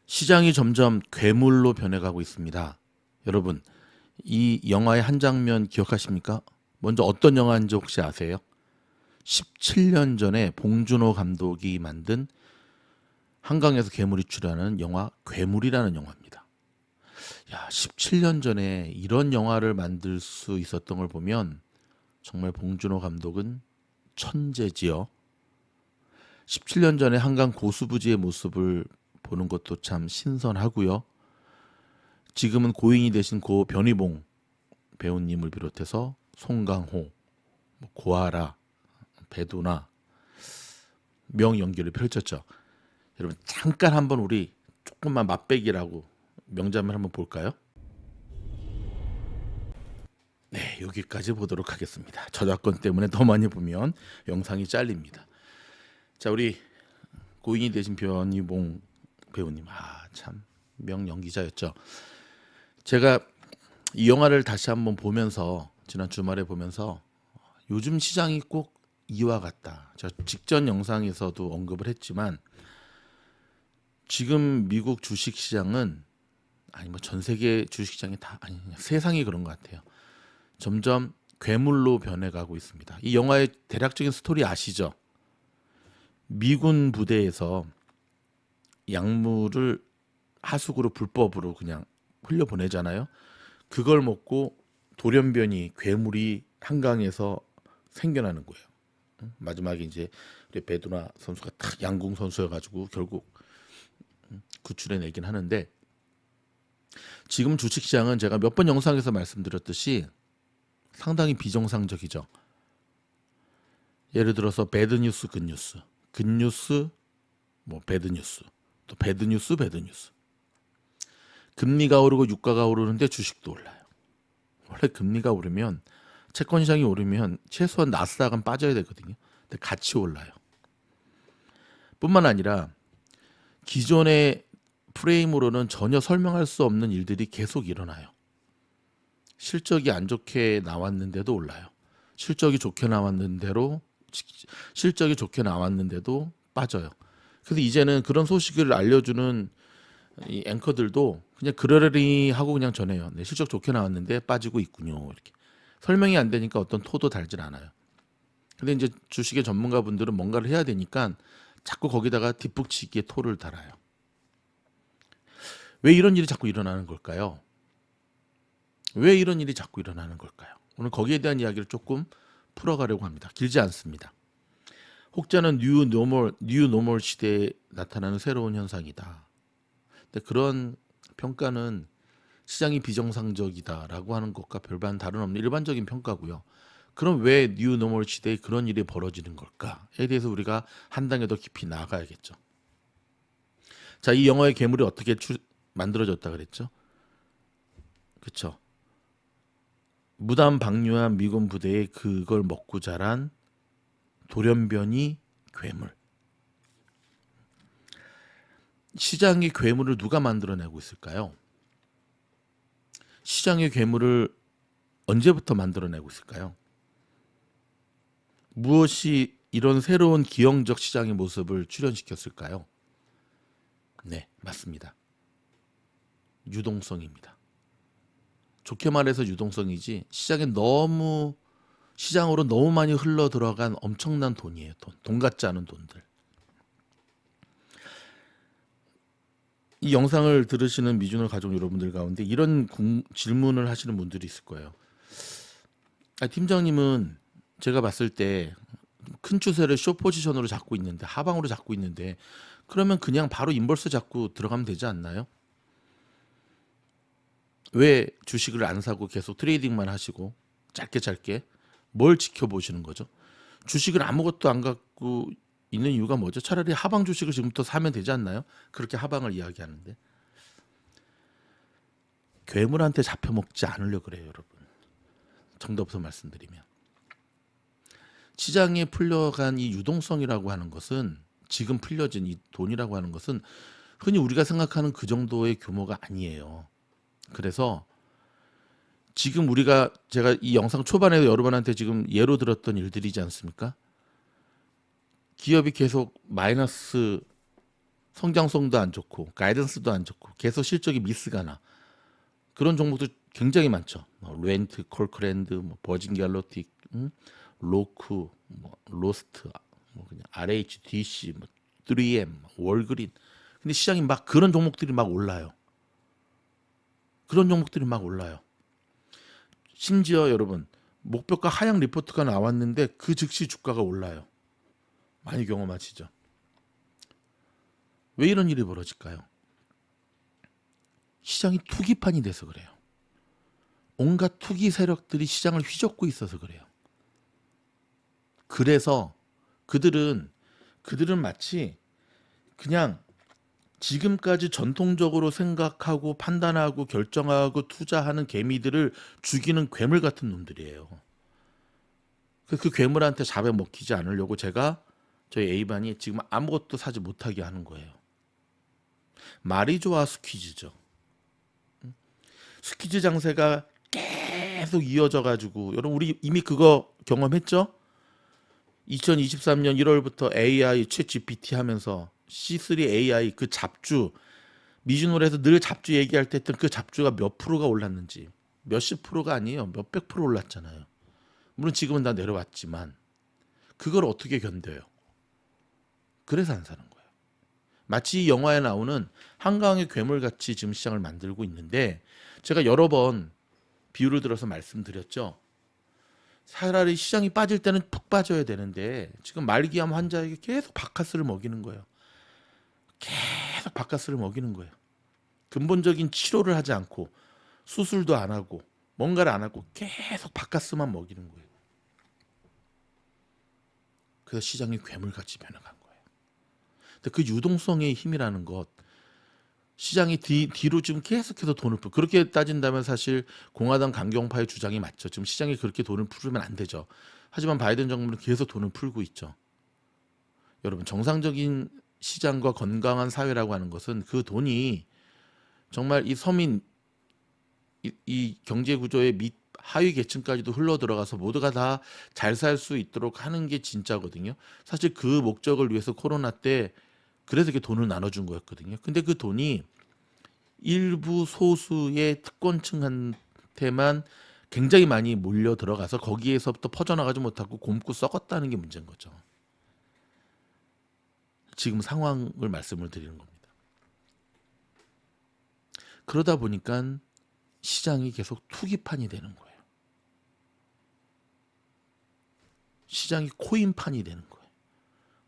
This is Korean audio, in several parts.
시장이 점점 괴물로 변해가고 있습니다. 여러분, 이 영화의 한 장면 기억하십니까? 먼저 어떤 영화인지 혹시 아세요? 17년 전에 봉준호 감독이 만든 한강에서 괴물이 출연하는 영화 괴물이라는 영화입니다. 야, 17년 전에 이런 영화를 만들 수 있었던 걸 보면 정말 봉준호 감독은 천재지요. 17년 전에 한강 고수부지의 모습을 보는 것도 참 신선하고요. 지금은 고인이 되신 고 변희봉 배우님을 비롯해서 송강호, 고아라, 배두나 명연기를 펼쳤죠. 여러분 잠깐 한번 우리 조금만 맛배기라고 명장면 한번 볼까요? 네, 여기까지 보도록 하겠습니다. 저작권 때문에 더 많이 보면 영상이 잘립니다. 자, 우리 고인이 되신 변희봉 배우님, 참 명연기자였죠. 제가 이 영화를 다시 한번 보면서 지난 주말에 보면서 요즘 시장이 꼭 이와 같다. 제가 직전 영상에서도 언급을 했지만 지금 미국 주식시장은 아니 뭐 전 세계 주식시장이 다 아니 그냥 세상이 그런 것 같아요. 점점 괴물로 변해가고 있습니다. 이 영화의 대략적인 스토리 아시죠? 미군 부대에서 약물을 하수구로 불법으로 그냥 흘려보내잖아요. 그걸 먹고 돌연변이 괴물이 한강에서 생겨나는 거예요. 마지막에 이제 우리 배두나 선수가 딱 양궁 선수여가지고 결국 구출해내긴 하는데 지금 주식시장은 제가 몇 번 영상에서 말씀드렸듯이 상당히 비정상적이죠. 예를 들어서 배드뉴스, 굿뉴스, 굿뉴스, 뭐 배드뉴스, 또 배드뉴스, 배드뉴스. 금리가 오르고 유가가 오르는데 주식도 올라요. 원래 금리가 오르면 채권 시장이 오르면 최소한 나스닥은 빠져야 되거든요. 근데 같이 올라요. 뿐만 아니라 기존의 프레임으로는 전혀 설명할 수 없는 일들이 계속 일어나요. 실적이 안 좋게 나왔는데도 올라요. 실적이 좋게 나왔는데도 빠져요. 그래서 이제는 그런 소식을 알려주는 이 앵커들도 그냥 그러려니 하고 그냥 전해요. 네, 실적 좋게 나왔는데 빠지고 있군요. 이렇게 설명이 안 되니까 어떤 토도 달질 않아요. 근데 이제 주식의 전문가분들은 뭔가를 해야 되니까 자꾸 거기다가 뒷북치기에 토를 달아요. 왜 이런 일이 자꾸 일어나는 걸까요? 왜 이런 일이 자꾸 일어나는 걸까요? 오늘 거기에 대한 이야기를 조금 풀어가려고 합니다. 길지 않습니다. 혹자는 뉴노멀 시대에 나타나는 새로운 현상이다. 근데 그런 평가는 시장이 비정상적이다라고 하는 것과 별반 다름없는 일반적인 평가고요. 그럼 왜 뉴노멀 시대에 그런 일이 벌어지는 걸까에 대해서 우리가 한 단계 더 깊이 나아가야겠죠. 자, 이 영화의 괴물이 어떻게 만들어졌다 그랬죠? 그렇죠. 무단 방류한 미군 부대에 그걸 먹고 자란 돌연변이 괴물. 시장의 괴물을 누가 만들어내고 있을까요? 시장의 괴물을 언제부터 만들어내고 있을까요? 무엇이 이런 새로운 기형적 시장의 모습을 출현시켰을까요? 네, 맞습니다. 유동성입니다. 좋게 말해서 유동성이지 시장으로 너무 많이 흘러 들어간 엄청난 돈이에요. 돈 같지 않은 돈들. 이 영상을 들으시는 미주노 가족 여러분들 가운데 이런 질문을 하시는 분들이 있을 거예요. 팀장님은 제가 봤을 때 큰 추세를 숏 포지션으로 잡고 있는데 하방으로 잡고 있는데 그러면 그냥 바로 인버스 잡고 들어가면 되지 않나요? 왜 주식을 안 사고 계속 트레이딩만 하시고 짧게 뭘 지켜보시는 거죠? 주식을 아무것도 안 갖고 있는 이유가 뭐죠? 차라리 하방 주식을 지금부터 사면 되지 않나요? 그렇게 하방을 이야기하는데 괴물한테 잡혀먹지 않으려고 그래요, 여러분. 정답부터 말씀드리면 시장에 풀려간 이 유동성이라고 하는 것은 지금 풀려진 이 돈이라고 하는 것은 흔히 우리가 생각하는 그 정도의 규모가 아니에요. 그래서 지금 제가 이 영상 초반에 여러분한테 지금 예로 들었던 일들이지 않습니까? 기업이 계속 마이너스 성장성도 안 좋고 가이던스도 안 좋고 계속 실적이 미스가 나. 그런 종목도 굉장히 많죠. 렌트, 콜크랜드, 버진 갤럭틱, 로크, 로스트, 그냥 RHDC, 3M, 월그린. 근데 시장이 막 그런 종목들이 막 올라요. 그런 종목들이 막 올라요. 심지어 여러분 목표가 하향 리포트가 나왔는데 그 즉시 주가가 올라요. 많이 경험하시죠? 왜 이런 일이 벌어질까요? 시장이 투기판이 돼서 그래요. 온갖 투기 세력들이 시장을 휘젓고 있어서 그래요. 그래서 그들은 마치 그냥 지금까지 전통적으로 생각하고 판단하고 결정하고 투자하는 개미들을 죽이는 괴물 같은 놈들이에요. 그 괴물한테 잡아먹히지 않으려고 제가 저희 A반이 지금 아무것도 사지 못하게 하는 거예요. 말이 좋아 스퀴즈죠. 스퀴즈 장세가 계속 이어져 가지고 여러분 우리 이미 그거 경험했죠? 2023년 1월부터 AI 챗 GPT 하면서 C3 AI 그 잡주 미주노래에서 늘 잡주 얘기할 때 했던 그 잡주가 몇 프로가 올랐는지 몇십 프로가 아니에요. 몇백 프로 올랐잖아요. 물론 지금은 다 내려왔지만 그걸 어떻게 견뎌요? 그래서 안 사는 거예요. 마치 이 영화에 나오는 한강의 괴물같이 지금 시장을 만들고 있는데 제가 여러 번 비유를 들어서 말씀드렸죠. 차라리 시장이 빠질 때는 푹 빠져야 되는데 지금 말기암 환자에게 계속 바카스를 먹이는 거예요. 계속 바카스를 먹이는 거예요. 근본적인 치료를 하지 않고 수술도 안 하고 뭔가를 안 하고 계속 바카스만 먹이는 거예요. 그래서 시장이 괴물같이 변해간 거예요. 근데 그 유동성의 힘이라는 것 시장이 뒤로 지금 계속해서 돈을 풀고 그렇게 따진다면 사실 공화당 강경파의 주장이 맞죠. 지금 시장이 그렇게 돈을 풀면 안 되죠. 하지만 바이든 정부는 계속 돈을 풀고 있죠. 여러분 정상적인 시장과 건강한 사회라고 하는 것은 그 돈이 정말 이 서민 이 경제 구조의 밑 하위 계층까지도 흘러 들어가서 모두가 다 잘 살 수 있도록 하는 게 진짜거든요. 사실 그 목적을 위해서 코로나 때 그래서 이렇게 돈을 나눠준 거였거든요. 근데 그 돈이 일부 소수의 특권층한테만 굉장히 많이 몰려 들어가서 거기에서부터 퍼져나가지 못하고 곪고 썩었다는 게 문제인 거죠. 지금 상황을 말씀을 드리는 겁니다. 그러다 보니까 시장이 계속 투기판이 되는 거예요. 시장이 코인판이 되는 거예요.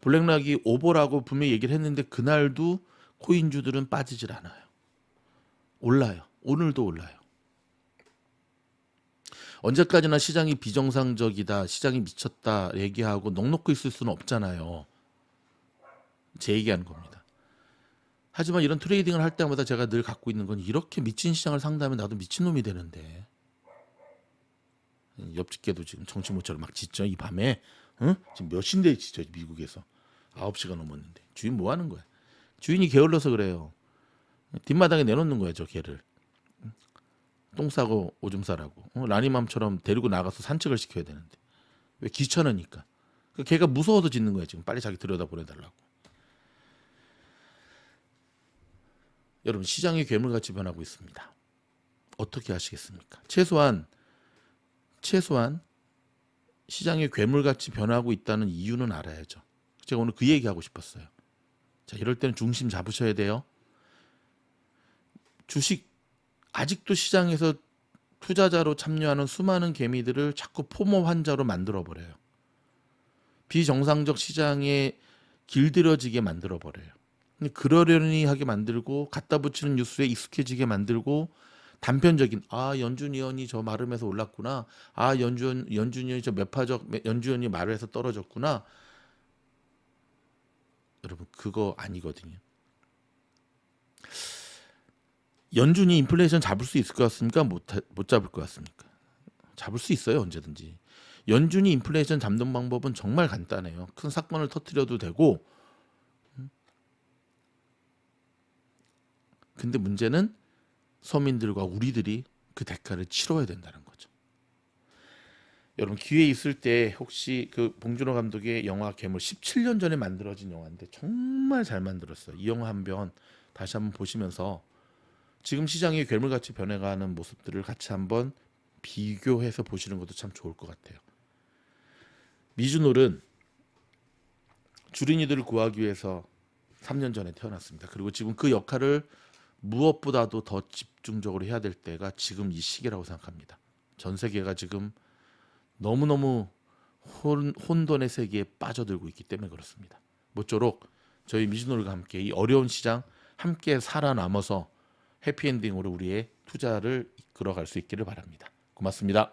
블랙락이 오버라고 분명히 얘기를 했는데 그날도 코인주들은 빠지질 않아요. 올라요. 오늘도 올라요. 언제까지나 시장이 비정상적이다, 시장이 미쳤다 얘기하고 넋놓고 있을 수는 없잖아요. 제 얘기하는 겁니다. 하지만 이런 트레이딩을 할 때마다 제가 늘 갖고 있는 건 이렇게 미친 시장을 상대하면 나도 미친놈이 되는데 옆집개도 지금 정치 모처럼 막 짖죠 이 밤에. 응? 지금 몇 시인데 짖죠 미국에서 9시가 넘었는데 주인 뭐 하는 거야? 주인이 게을러서 그래요. 뒷마당에 내놓는 거야 저 개를. 똥 싸고 오줌 싸라고. 라니맘처럼 데리고 나가서 산책을 시켜야 되는데 왜 귀찮으니까. 그 개가 무서워서 짖는 거야 지금. 빨리 자기 들여다 보내달라고. 여러분 시장이 괴물같이 변하고 있습니다. 어떻게 하시겠습니까? 최소한 시장이 괴물같이 변하고 있다는 이유는 알아야죠. 제가 오늘 그 얘기하고 싶었어요. 자, 이럴 때는 중심 잡으셔야 돼요. 주식 아직도 시장에서 투자자로 참여하는 수많은 개미들을 자꾸 포모 환자로 만들어 버려요. 비정상적 시장에 길들여지게 만들어 버려요. 그러려니 하게 만들고 갖다 붙이는 뉴스에 익숙해지게 만들고 단편적인 연준 위원이 저 마름에서 올랐구나. 연준 위원이 저 매파적 연준 위원이 마름에서 떨어졌구나. 여러분 그거 아니거든요. 연준이 인플레이션 잡을 수 있을 것 같습니까? 못 잡을 것 같습니까? 잡을 수 있어요 언제든지. 연준이 인플레이션 잡는 방법은 정말 간단해요. 큰 사건을 터뜨려도 되고. 근데 문제는 서민들과 우리들이 그 대가를 치러야 된다는 거죠. 여러분 기회 있을 때 혹시 그 봉준호 감독의 영화 괴물 17년 전에 만들어진 영화인데 정말 잘 만들었어요. 이 영화 한 편 다시 한번 보시면서 지금 시장이 괴물같이 변해가는 모습들을 같이 한번 비교해서 보시는 것도 참 좋을 것 같아요. 미주놀은 주린이들을 구하기 위해서 3년 전에 태어났습니다. 그리고 지금 그 역할을 무엇보다도 더 집중적으로 해야 될 때가 지금 이 시기라고 생각합니다. 전 세계가 지금 너무너무 혼돈의 세계에 빠져들고 있기 때문에 그렇습니다. 모쪼록 저희 미즈놀과 함께 이 어려운 시장 함께 살아남아서 해피엔딩으로 우리의 투자를 이끌어갈 수 있기를 바랍니다. 고맙습니다.